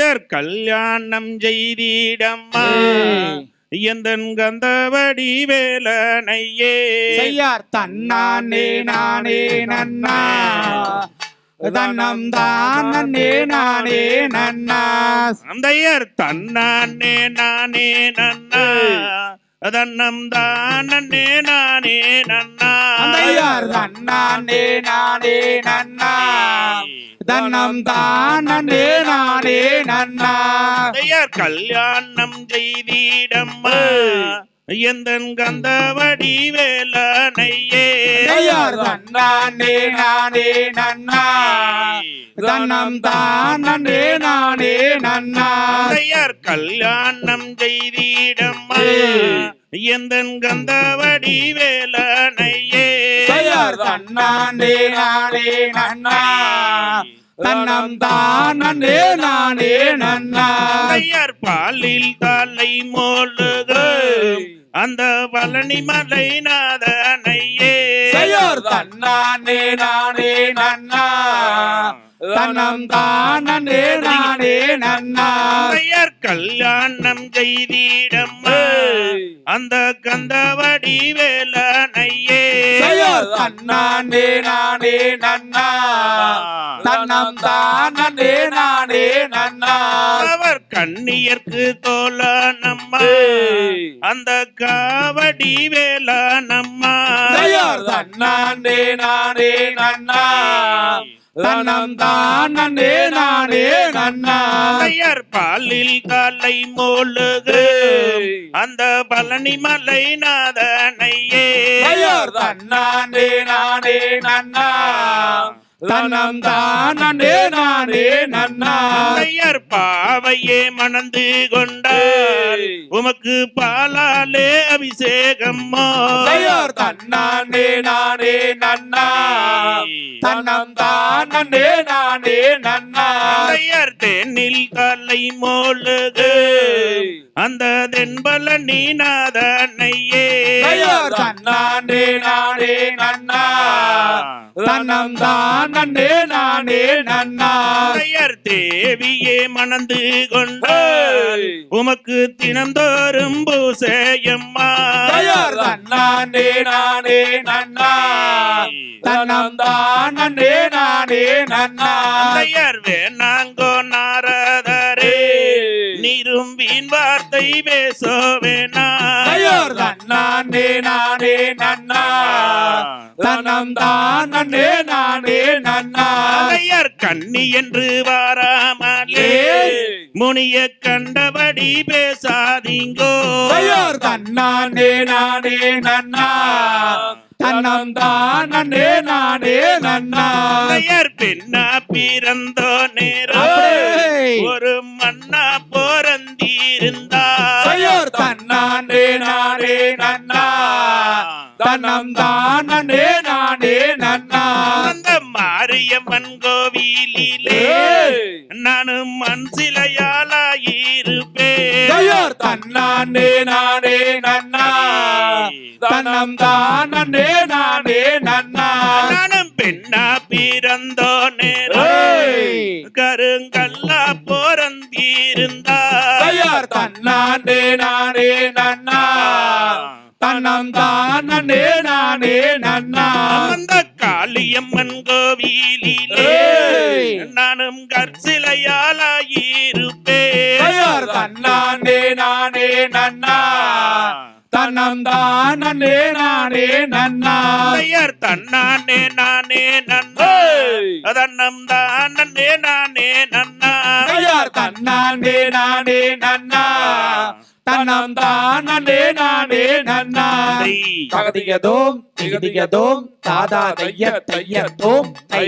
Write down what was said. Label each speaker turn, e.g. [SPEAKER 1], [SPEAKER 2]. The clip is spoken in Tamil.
[SPEAKER 1] தந்தையர் கல்யாணம் செய்திடம்மா எந்தன் கந்தவடி வேலனையே
[SPEAKER 2] செய்யார் தன்னானே நானே நன்னா தன்னம் தானே நானே நன்னா
[SPEAKER 1] தந்தையர் தன்னானே நானே நன்னா தன்னம் தானே நானே நன்னா
[SPEAKER 2] தந்தையார் தன்னானே நானே நன்னா தன்னம் தானே நானே நன்னா
[SPEAKER 1] தந்தையர் கல்யாணம் செய்திடம்மா எந்தன் கந்தவடி வேலனையே
[SPEAKER 2] செய்யார் தன்னானே நானே நன்னா தன்னம் தானே நானே நன்னா
[SPEAKER 1] தந்தையர் கல்யாணம் செய்திடம்மா எந்தன் கந்தவடி வேலனையே
[SPEAKER 2] செய்யார் தன்னானே நானே நன்னா தன்னம் தானே நானே நன்னா
[SPEAKER 1] தந்தையர் பாலில் தலை மோழுக அந்த பழனி மலை நாதனையே
[SPEAKER 2] செய்யார் தன்னானே நானே நன்னா தன்னம் தானே நானே நன்னா
[SPEAKER 1] தந்தையர் கல்யாணம் செய்திடம்மா அந்த கந்தவடி வேலனையே
[SPEAKER 2] செய்யார் தன்னானே நானே நன்னா தன்னம் தானே நானே நன்னா
[SPEAKER 1] அவர் கண்ணியர்க்கு தோழனம்மா அந்த காவடி வேலனம்மா
[SPEAKER 2] செய்யார் தன்னானே நானே நன்னா தன்னம் தானே நானே நன்னா
[SPEAKER 1] தந்தையர் பாலில் காலை மோழுகு அந்த பழனி மலை நாதனையே
[SPEAKER 2] செய்யார் தன்னானே நானே நன்னா தன்னம் தானே நானே நன்னா
[SPEAKER 1] தந்தையர் பாவையே மணந்து கொண்டார் உமக்கு பாலாலே அபிஷேகம்மா
[SPEAKER 2] செய்யார் தன்னானே நானே நன்னா தன்னம் தானே நானே நன்னா
[SPEAKER 1] தந்தையர் தேனில் காலை மோழுகு அந்த தென்பழனி நாதனையே
[SPEAKER 2] செய்யார் தன்னானே நானே நன்னா தன்னம் தானே நானே நன்னா
[SPEAKER 1] தந்தையர் தேவியே மணந்து கொண்டார் உமக்கு தினந்தோறும் பூசையம்மா
[SPEAKER 2] செய்யார் தன்னானே நானே நன்னா தன்னம் தானே நானே நன்னா
[SPEAKER 1] தந்தையர் வேணாங்கோ நாரதரே நீரும் வீண் வார்த்தை பேசவேனா
[SPEAKER 2] செய்யார் தன்னானே நானே நன்னா தன்னம் தானே நானே நன்னா
[SPEAKER 1] தந்தையர் கண்ணி என்று வாராமலே முனிய கண்டபடி பேசாதீங்கோ
[SPEAKER 2] செய்யார் தன்னானே நானே நன்னா தன்னம் தானே நானே நன்னா
[SPEAKER 1] தந்தையர் பெண்ணா பிறந்தோ நேரம் ஒரு மண்ணா போரந்திருந்தார்
[SPEAKER 2] செய்யார் தன்னானே நானே நன்னா தன்னம் தானே நானே நன்னா
[SPEAKER 1] அந்த மாரியம்மன் கோவிலிலே நானும் மண் சிலையாளாயிருப்பேன்
[SPEAKER 2] செய்யார் தன்னானே நானே நன்னா தன்னம் தானே நானே நன்னா
[SPEAKER 1] நானும் பெண்ணா பிறந்தோ நேரம் கருங்கல்லா போரந்திருந்தார்
[SPEAKER 2] செய்யார் தன்னானே நானே நன்னா தன்னம் தானே நானே நன்னா
[SPEAKER 1] அந்த காளியம்மன் கோவிலிலே நானும் கற்சிலையாளாயிருப்பேன்
[SPEAKER 2] செய்யார் தன்னானே நானே நன்னா தன்னம் தானே நானே நன்னா
[SPEAKER 1] தந்தையர் தன்னானே நானே நன்னா தன்னம் தானே நானே நன்னா
[SPEAKER 2] செய்யார் தன்னானே நானே நன்னா தன்னம் தானே நானே நன்னா தகதிகதோம் திகதிகதோம் தாதா தைய தைய தோம் தை